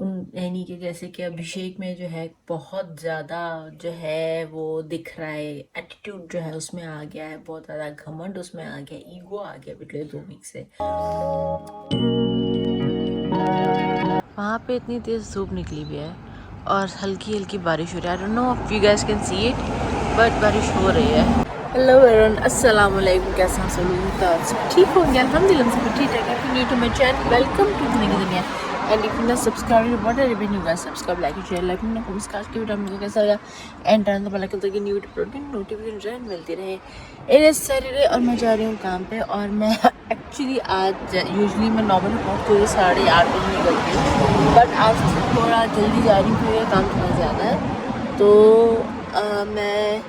उन यानी कि जैसे कि अभिषेक में जो है बहुत ज़्यादा जो है वो दिख रहा है, एटीट्यूड जो है उसमें आ गया है, बहुत ज़्यादा घमंड उसमें आ गया, ईगो आ गया पिछले 2 वीक से। वहाँ पे इतनी तेज़ धूप निकली हुई है और हल्की हल्की बारिश हो रही है। I don't know if you guys can see it, but बारिश हो रही है। हेलो एवरीवन, अस्सलाम वालेकुम। कैसे हैं सब लोग? सब ठीक होंगे अल्हम्दुलिल्लाह, सब ठीक है। Happy new to my channel, welcome to जिंदगी दुनिया। And if you not subscribe what are you guys, subscribe, like, share, like ना कमेंट्स कास्ट के वीडियो हमको कैसा लगा and turn the bell icon ताकि न्यू वीडियो नोटिफिकेशन मिलती रहे। इट इज सैटरडे और मैं जा रही हूँ काम पे। और मैं एक्चुअली आज यूजुअली मैं 9 बजे पहुँचती हूँ, 8:30 बजे निकलती हूँ, बट आज थोड़ा जल्दी जा रही हूँ क्योंकि काम थोड़ा ज़्यादा है। तो मैं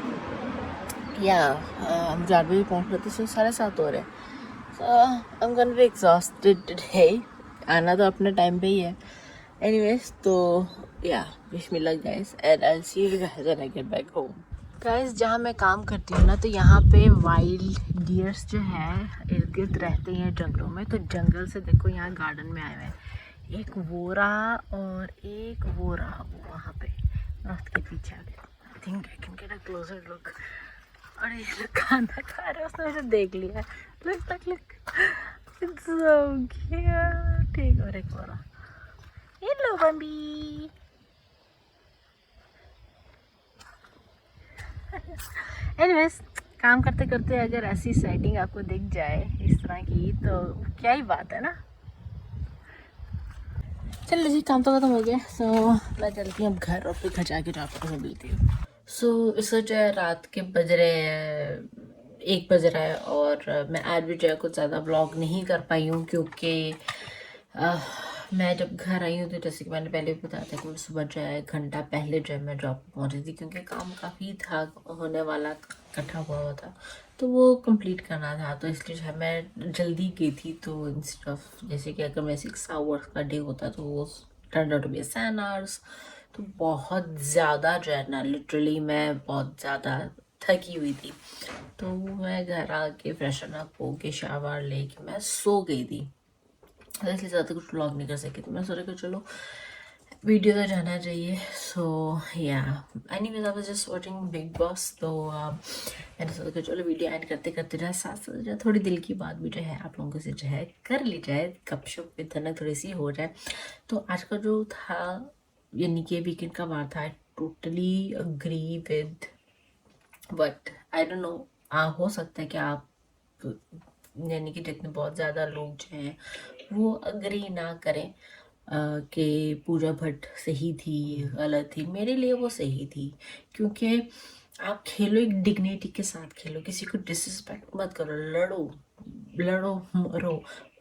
मुझे 8 बजे पहुँच रही थी, सो 7:30 हो रहे हैं। I am gonna be exhausted today. आना तो अपने टाइम पे ही है। एनीवेज, तो बिस्मिल्लाह guys, and I will see you guys when I get back home. Guys, जहाँ मैं काम करती हूँ ना, तो यहाँ पे वाइल्ड डियर्स जो है इर्द गिर्द रहते हैं जंगलों में। तो जंगल से देखो यहाँ गार्डन में आए हुए हैं, एक वो रहा और एक वो रहा, वो वहाँ पे रात के पीछे आगे। I think I can get a closure look. और ये लोग खाना खा रहे हैं, उसने मुझे देख लिया। Look it's so cute. ठीक, और एक और हेलो बम्बी। एनीवेज, काम करते करते अगर ऐसी सेटिंग आपको दिख जाए इस तरह की तो क्या ही बात है ना। चलो जी, काम तो खत्म हो गया। सो मैं चलती हूँ अब घर, और फिर घर जाके जो आपको मिलती हूँ। सो इस जो है रात के बज रहे हैं 1 बज रहा है, और मैं आज भी जो है कुछ ज़्यादा व्लॉग नहीं कर पाई हूँ क्योंकि मैं जब घर आई हूँ तो जैसे कि मैंने पहले भी बताया था कि मैं सुबह जो है 1 घंटा पहले जो है मैं जॉब पर पहुँची थी, क्योंकि काम काफ़ी था, होने वाला इकट्ठा हुआ था, तो वो कंप्लीट करना था। तो इसलिए जो है मैं जल्दी गई थी। तो इंस्टेड ऑफ जैसे कि अगर मैं 6 आवर्स का डे होता तो वो turn out to be 7 hours. तो बहुत ज़्यादा जो है ना, लिटरली मैं बहुत ज़्यादा थकी हुई थी। तो मैं घर आके फ्रेशन अप होके शावर लेके मैं सो गई थी, इसलिए ज़्यादा कुछ व्लॉग नहीं कर सकी। तो मैं सोचा कि चलो वीडियो तो जाना चाहिए। So anyways, I was just watching big boss. तो मैंने सोचा कि चलो वीडियो एंड करते करते जो है साथ साथ जो है थोड़ी दिल की बात भी जो है आप लोगों से जो है कर ली जाए, गपशप भी धनक थोड़ी सी हो जाए। तो आज का जो था यानी कि वीकेंड का वार था, I totally agree with, but I don't know, हो सकता है कि आप यानी कि जितने बहुत ज़्यादा लोग जो हैं वो अग्री ना करें कि पूजा भट्ट सही थी, गलत थी। मेरे लिए वो सही थी, क्योंकि आप खेलो एक डिग्निटी के साथ खेलो, किसी को डिसरिस्पेक्ट मत करो। लड़ो लड़ो मरो,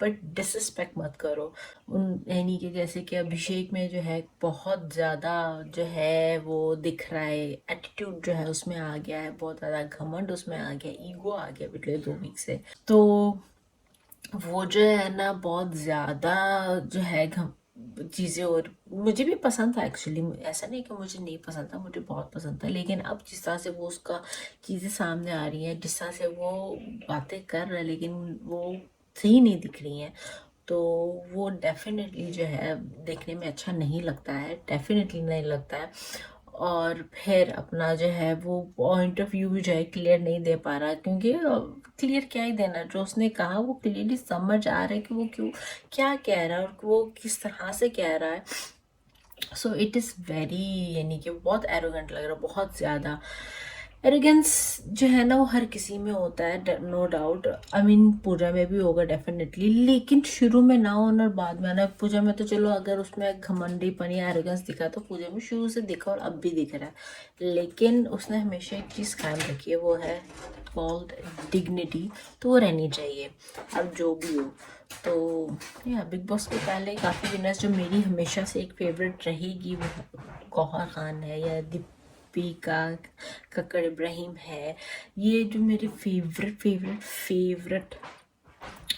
बट डिसरिस्पेक्ट मत करो। उन यानी कि जैसे कि अभिषेक में जो है बहुत ज़्यादा जो है वो दिख रहा है, एटीट्यूड जो है उसमें आ गया है, बहुत ज़्यादा घमंड उसमें आ गया, ईगो आ गया पिछले 2 वीक से। तो वो जो है ना बहुत ज़्यादा जो है चीज़ें, और मुझे भी पसंद था एक्चुअली, ऐसा नहीं कि मुझे नहीं पसंद था, मुझे बहुत पसंद था। लेकिन अब जिस तरह से वो उसका चीज़ें सामने आ रही हैं, जिस तरह से वो बातें कर रहा है, लेकिन वो सही नहीं दिख रही हैं, तो वो डेफिनेटली जो है देखने में अच्छा नहीं लगता है, डेफिनेटली नहीं लगता है। और फिर अपना जो है वो पॉइंट ऑफ व्यू भी जो है क्लियर नहीं दे पा रहा, क्योंकि क्लियर क्या ही देना, जो उसने कहा वो क्लियरली समझ आ रहा है कि वो क्यों क्या कह रहा है और वो किस तरह से कह रहा है। सो इट इज़ वेरी यानी कि बहुत एरोगेंट लग रहा है, बहुत ज़्यादा एरोगेंस जो है ना वो हर किसी में होता है, नो डाउट। आई मीन पूजा में भी होगा डेफिनेटली, लेकिन शुरू में ना होना और बाद में आना। पूजा में तो चलो अगर उसमें घमंडीपन या एरोगेंस दिखा तो पूजा में शुरू से दिखा और अब भी दिख रहा है, लेकिन उसने हमेशा एक चीज़ कायम रखी है, वो है कॉल्ड डिग्निटी। तो वो रहनी चाहिए अब जो भी हो। तो बिग बॉस के पहले काफ़ी विनर्स जो मेरी हमेशा से एक फेवरेट रहेगी वो गौहर खान है, या दीपिका कक्कड़ इब्राहिम है। ये जो मेरे फेवरेट फेवरेट फेवरेट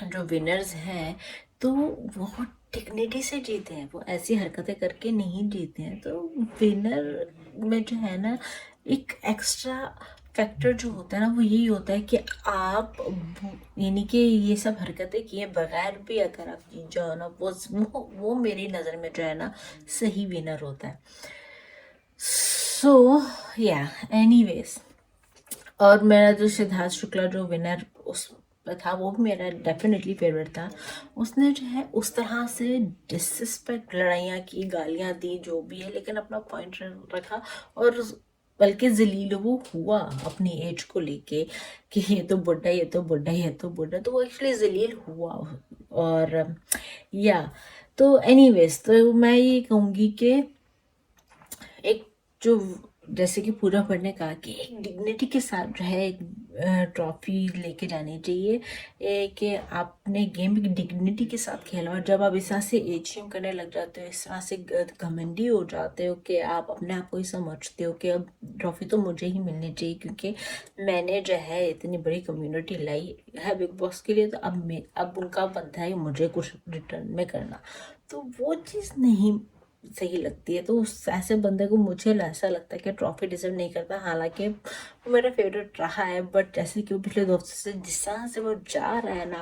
जो विनर्स हैं, तो वो डिग्निटी से जीते हैं, वो ऐसी हरकतें करके नहीं जीते हैं। तो विनर में जो है ना एक एक्स्ट्रा फैक्टर जो होता है ना वो यही होता है कि आप यानी कि ये सब हरकतें किए बगैर भी अगर आप जीत जाओ ना वो मेरी नज़र में जो है ना सही विनर होता है। सो या एनीवेज, और मेरा जो सिद्धार्थ शुक्ला जो विनर उस था वो भी मेरा डेफिनेटली फेवरेट था। उसने जो है उस तरह से डिसरिस्पेक्ट लड़ाइयाँ की, गालियाँ दी, जो भी है, लेकिन अपना पॉइंट रखा और बल्कि जलील वो हुआ अपनी एज को लेके कि ये तो बुढ़ा, ये तो बुढ़ा, ये तो बुढ़ा, तो वो एक्चुअली जलील हुआ। और या तो एनीवेज, तो मैं ये कहूँगी कि एक जो जैसे कि पूरा पढ़ने का कि एक डिग्निटी के साथ जो है एक ट्रॉफी लेके जानी चाहिए, कि आपने गेम की डिग्निटी के साथ खेला। और जब आप इस तरह से एचएम करने लग जाते हो, इस तरह से घमंडी हो जाते हो कि आप अपने आप को ही समझते हो कि अब ट्रॉफी तो मुझे ही मिलनी चाहिए क्योंकि मैंने जो है इतनी बड़ी कम्युनिटी लाई है बिग बॉस के लिए, तो अब उनका बनता है मुझे कुछ रिटर्न में करना। तो वो चीज़ नहीं सही लगती है। तो उस ऐसे बंदे को मुझे ऐसा लगता है कि ट्रॉफी डिजर्व नहीं करता। हालांकि वो मेरा फेवरेट रहा है, बट जैसे कि वो पिछले 2 हफ्ते से जिस तरह से वो जा रहा है ना,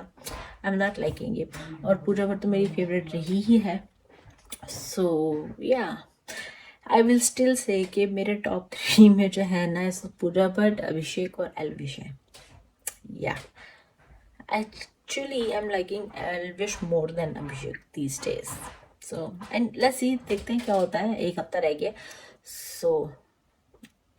I am not liking it. और पूजा भट्ट तो मेरी फेवरेट रही ही है। सो या आई विल स्टिल से कि मेरे टॉप 3 में जो है ना इस पूजा भट्ट, अभिषेक और एल्विश है। या actually I am liking Elvish more than Abhishek these days. So and let's see, देखते हैं क्या होता है, 1 हफ्ता रह गया। सो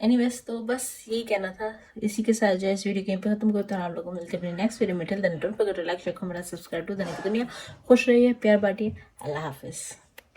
एनीवेज, तो बस यही कहना था। इसी के साथ जो है इस वीडियो के पे खत्म करते हैं। आप लोगों को मिलते हैं अपने नेक्स्ट वीडियो में। Till then don't forget to like, share, comment, subscribe to. धन्यवाद। दुनिया खुश रहिए, प्यार बांटिए। अल्लाह हाफिज़।